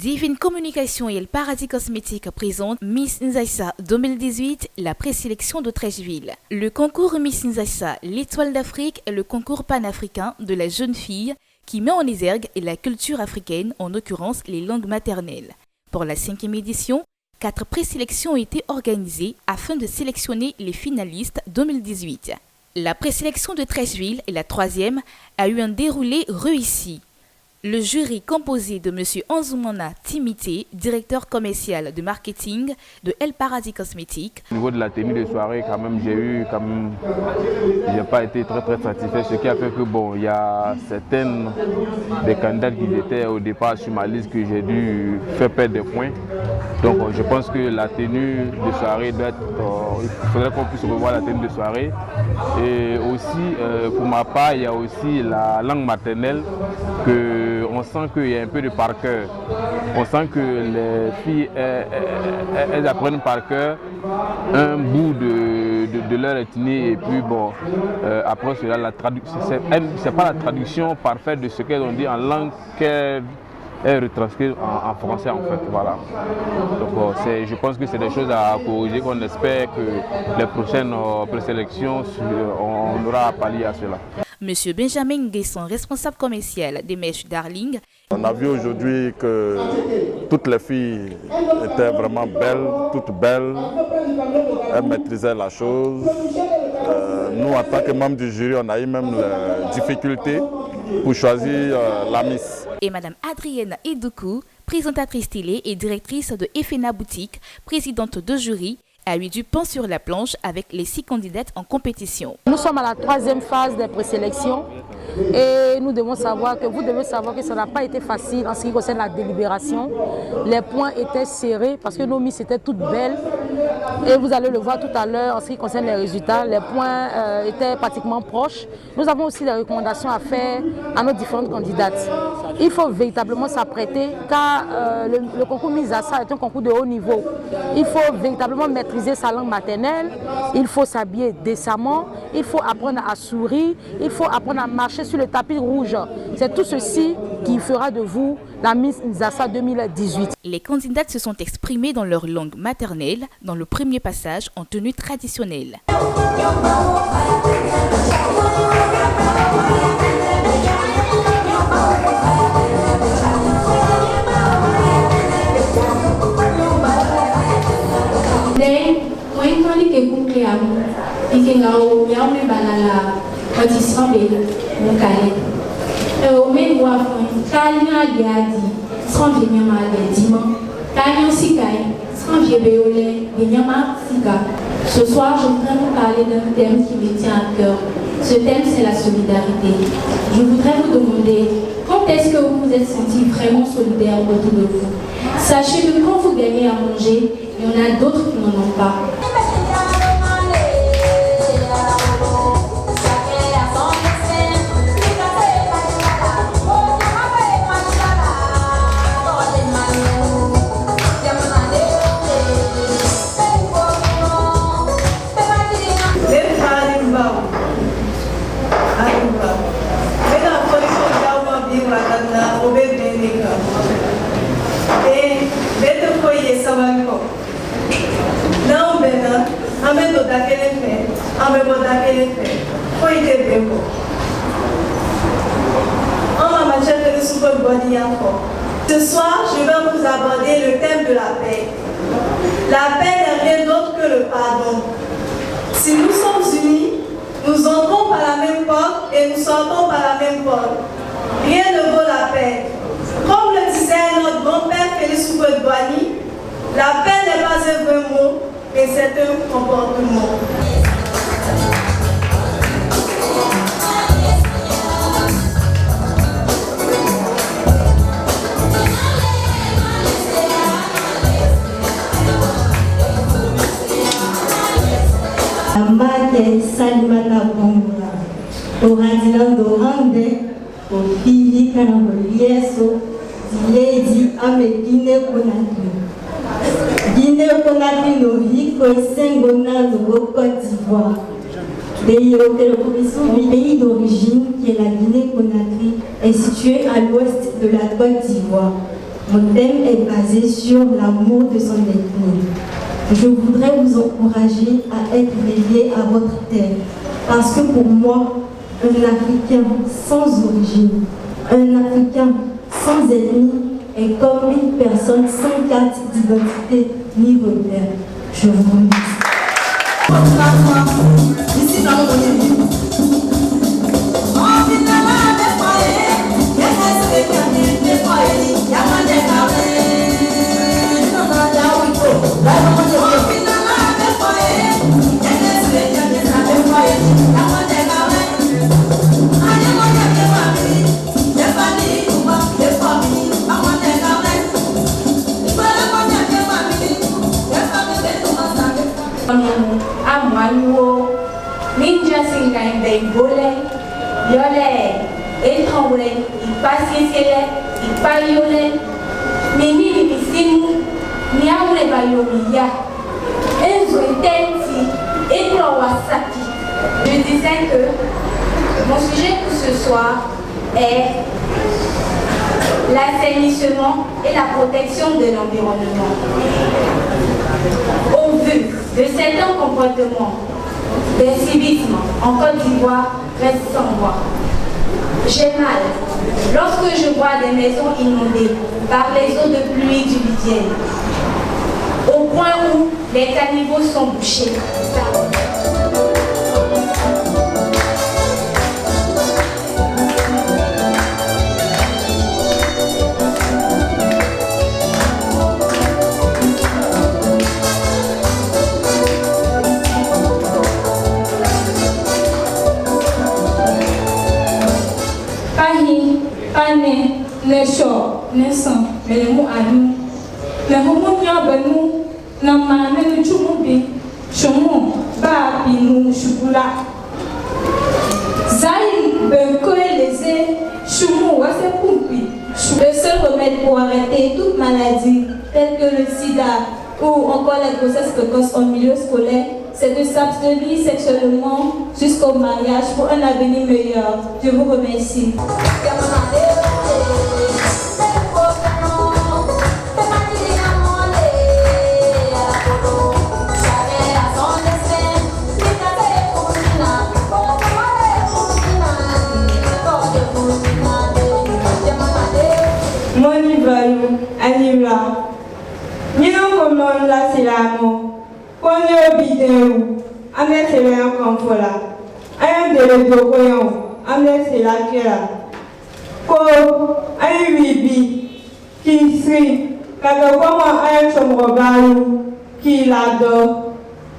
Divine Communication et le Paradis Cosmétique présentent Miss Nzaïssa 2018, la présélection de Treichville. Le concours Miss Nzaïssa, l'étoile d'Afrique, est le concours panafricain de la jeune fille qui met en exergue la culture africaine, en l'occurrence les langues maternelles. Pour la 5e édition, 4 présélections ont été organisées afin de sélectionner les finalistes 2018. La présélection de Treichville, la 3e, a eu un déroulé réussi. Le jury composé de M. Anzoumana Timité, directeur commercial de marketing de El Paradis Cosmétique. Au niveau de la tenue de soirée, j'ai pas été très satisfait, ce qui a fait que il y a certaines des candidats qui étaient au départ sur ma liste que j'ai dû faire perdre des points. Donc je pense que la tenue de soirée doit être, il faudrait qu'on puisse revoir la tenue de soirée. Et aussi, pour ma part, il y a aussi la langue maternelle on sent qu'il y a un peu de par cœur. On sent que les filles, elles apprennent par cœur un bout de leur ethnie et puis après cela, la traduction, c'est pas la traduction parfaite de ce qu'elles ont dit en langue qu'elles retranscrivent en français en fait. Voilà. Donc je pense que c'est des choses à corriger, qu'on espère que les prochaines présélections, on aura pallié à cela. Monsieur Benjamin Guesson, responsable commercial des mèches Darling. On a vu aujourd'hui que toutes les filles étaient vraiment belles, toutes belles. Elles maîtrisaient la chose. Nous, en tant que membres du jury, on a eu même la difficulté pour choisir la Miss. Et Madame Adrienne Edoukou, présentatrice télé et directrice de Efena Boutique, présidente de jury, a eu du pain sur la planche avec les 6 candidates en compétition. Nous sommes à la 3e phase des présélections et vous devez savoir que ça n'a pas été facile en ce qui concerne la délibération. Les points étaient serrés parce que nos Miss étaient toutes belles et vous allez le voir tout à l'heure en ce qui concerne les résultats. Les points étaient pratiquement proches. Nous avons aussi des recommandations à faire à nos différentes candidates. Il faut véritablement s'apprêter car le concours Miss Nzaïssa est un concours de haut niveau. Il faut véritablement maîtriser sa langue maternelle, il faut s'habiller décemment, il faut apprendre à sourire, il faut apprendre à marcher sur le tapis rouge. C'est tout ceci qui fera de vous la Miss Nzaïssa 2018. Les candidates se sont exprimées dans leur langue maternelle dans le premier passage en tenue traditionnelle. Ce soir, je voudrais vous parler d'un thème qui me tient à cœur. Ce thème, c'est la solidarité. Je voudrais vous demander, quand est-ce que vous vous êtes senti vraiment solidaire autour de vous? Sachez que quand vous gagnez à manger, il y en a d'autres qui n'en ont pas. Ce soir, je vais vous aborder le thème de la paix. La paix n'est rien d'autre que le pardon. Si nous sommes unis, nous entrons par la même porte et nous sortons par la même porte. Rien ne vaut la paix. Comme le disait notre grand-père Félix Houphouët-Boigny, la paix n'est pas un vrai mot, mais c'est un comportement. Amate Salimata Bonga, Oradilando Hande, Opili Kanamolieso, Lady Amekine Konati. Guinée Conakry, Rico et Saint-Gonal au Côte d'Ivoire. Pays auquel le pays d'origine, qui est la Guinée-Conakry, est situé à l'ouest de la Côte d'Ivoire. Mon thème est basé sur l'amour de son ethnie. Je voudrais vous encourager à être lié à votre terre. Parce que pour moi, un Africain sans origine, un Africain sans ethnie est comme une personne sans carte d'identité ni repère. Je vous remercie. Je disais que mon sujet pour ce soir est l'assainissement et la protection de l'environnement. Au vu de certains comportements d'incivisme en Côte d'Ivoire reste sans voix. J'ai mal lorsque je vois des maisons inondées par les eaux de pluie du Vivienne, au point où les caniveaux sont bouchés. Nessan, mais le mot à nous. Le mot nous, non, mais nous chumubi, chumu, ba, pinou, chocolat. Zai, ben, coélésé, chumu, wasse poupi. Le seul remède pour arrêter toute maladie, telle que le sida ou encore la grossesse précoce en milieu scolaire, c'est de s'abstenir sexuellement jusqu'au mariage pour un avenir meilleur. Je vous remercie. Anila, nous comme là c'est l'amour. Quand on est vidéo, on est c'est un confort là. Un de les deux coyons, on est c'est la guerre. Quand un bibi qui sait, quand comment un chambre balou qui l'adore,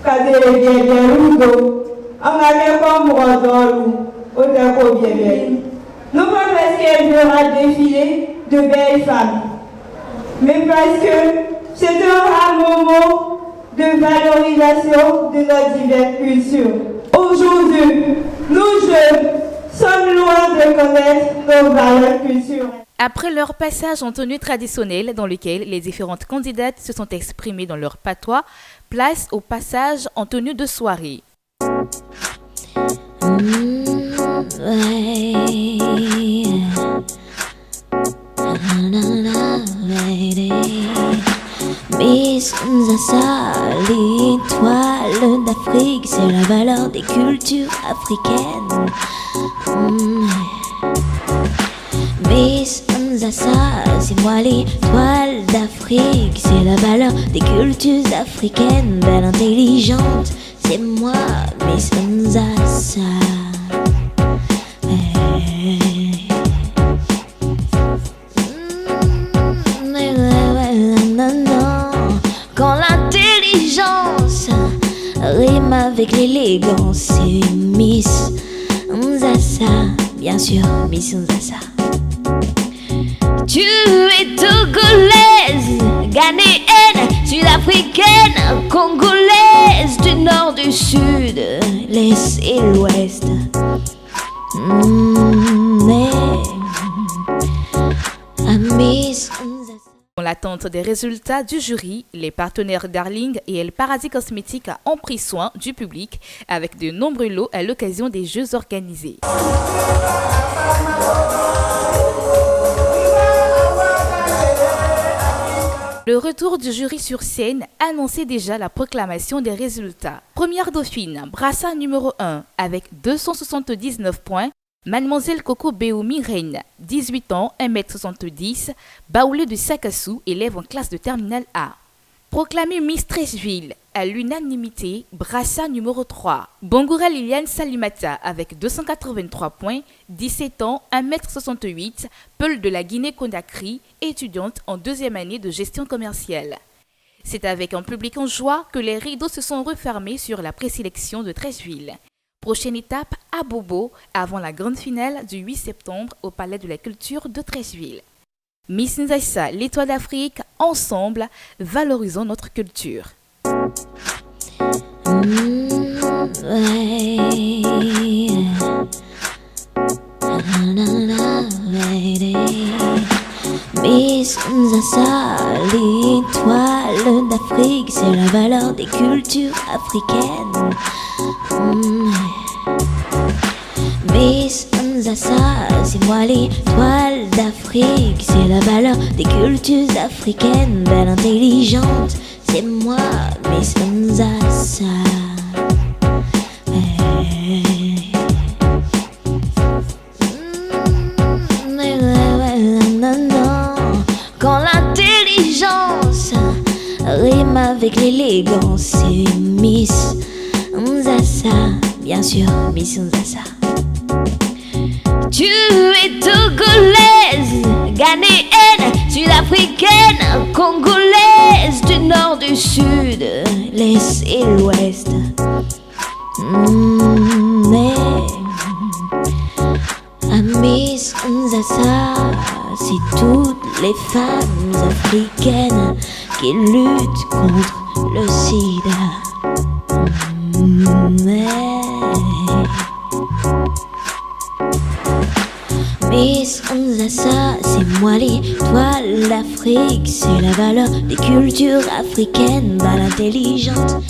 quand il est bien roudo, on a bien comme rodolou, au déco bien. Nous pas parce qu'elle verra défiler de belles femmes. Mais parce que c'est un moment de valorisation de nos diverses cultures. Aujourd'hui, nous jeunes sommes loin de connaître nos valeurs culturelles. Après leur passage en tenue traditionnelle dans lequel les différentes candidates se sont exprimées dans leur patois, place au passage en tenue de soirée. Miss Nzassa, l'étoile d'Afrique, c'est la valeur des cultures africaines. Miss Nzassa, c'est moi l'étoile d'Afrique, c'est la valeur des cultures africaines. Belle intelligente, c'est moi, Miss Nzassa. Quand l'intelligence rime avec l'élégance, c'est Miss Nzassa, bien sûr, Miss Nzassa. Tu es togolaise, ghanéenne, sud-africaine, congolaise, du nord, du sud, l'est et l'ouest. Miss Dans l'attente des résultats du jury, les partenaires Darling et El Paradis Cosmétiques ont pris soin du public avec de nombreux lots à l'occasion des Jeux organisés. Le retour du jury sur scène annonçait déjà la proclamation des résultats. Première dauphine, brassard numéro 1 avec 279 points. Mademoiselle Coco Béoumi Reine, 18 ans, 1m70, baoulée de Sakassou, élève en classe de terminale A. Proclamée Miss Treichville, à l'unanimité, brassard numéro 3. Bongoura Liliane Salimata avec 283 points, 17 ans, 1m68, Peul de la Guinée-Conakry, étudiante en deuxième année de gestion commerciale. C'est avec un public en joie que les rideaux se sont refermés sur la présélection de Treichville. Prochaine étape à Bobo, avant la grande finale du 8 septembre au Palais de la Culture de Treichville. Miss Nzaïsa, l'Étoile d'Afrique, ensemble, valorisons notre culture. Miss Nzaïsa, l'Étoile d'Afrique, c'est la valeur des cultures africaines. Miss Nzaïsa, c'est moi l'Étoile d'Afrique, c'est la valeur des cultures africaines. Belle intelligente, c'est moi Miss Nzaïsa. Quand l'intelligence rime avec l'élégance, c'est Miss Nzaïsa, bien sûr, Miss Nzaïsa. Tu es togolaise, ghanéenne, sud-africaine, congolaise, du nord, du sud, l'est et l'ouest. Mais Miss Nzaïsa, c'est toutes les femmes africaines qui luttent contre le sida. Miss Nzaïsa, c'est moi l'Étoile d'Afrique, c'est la valeur des cultures africaines, balle intelligente.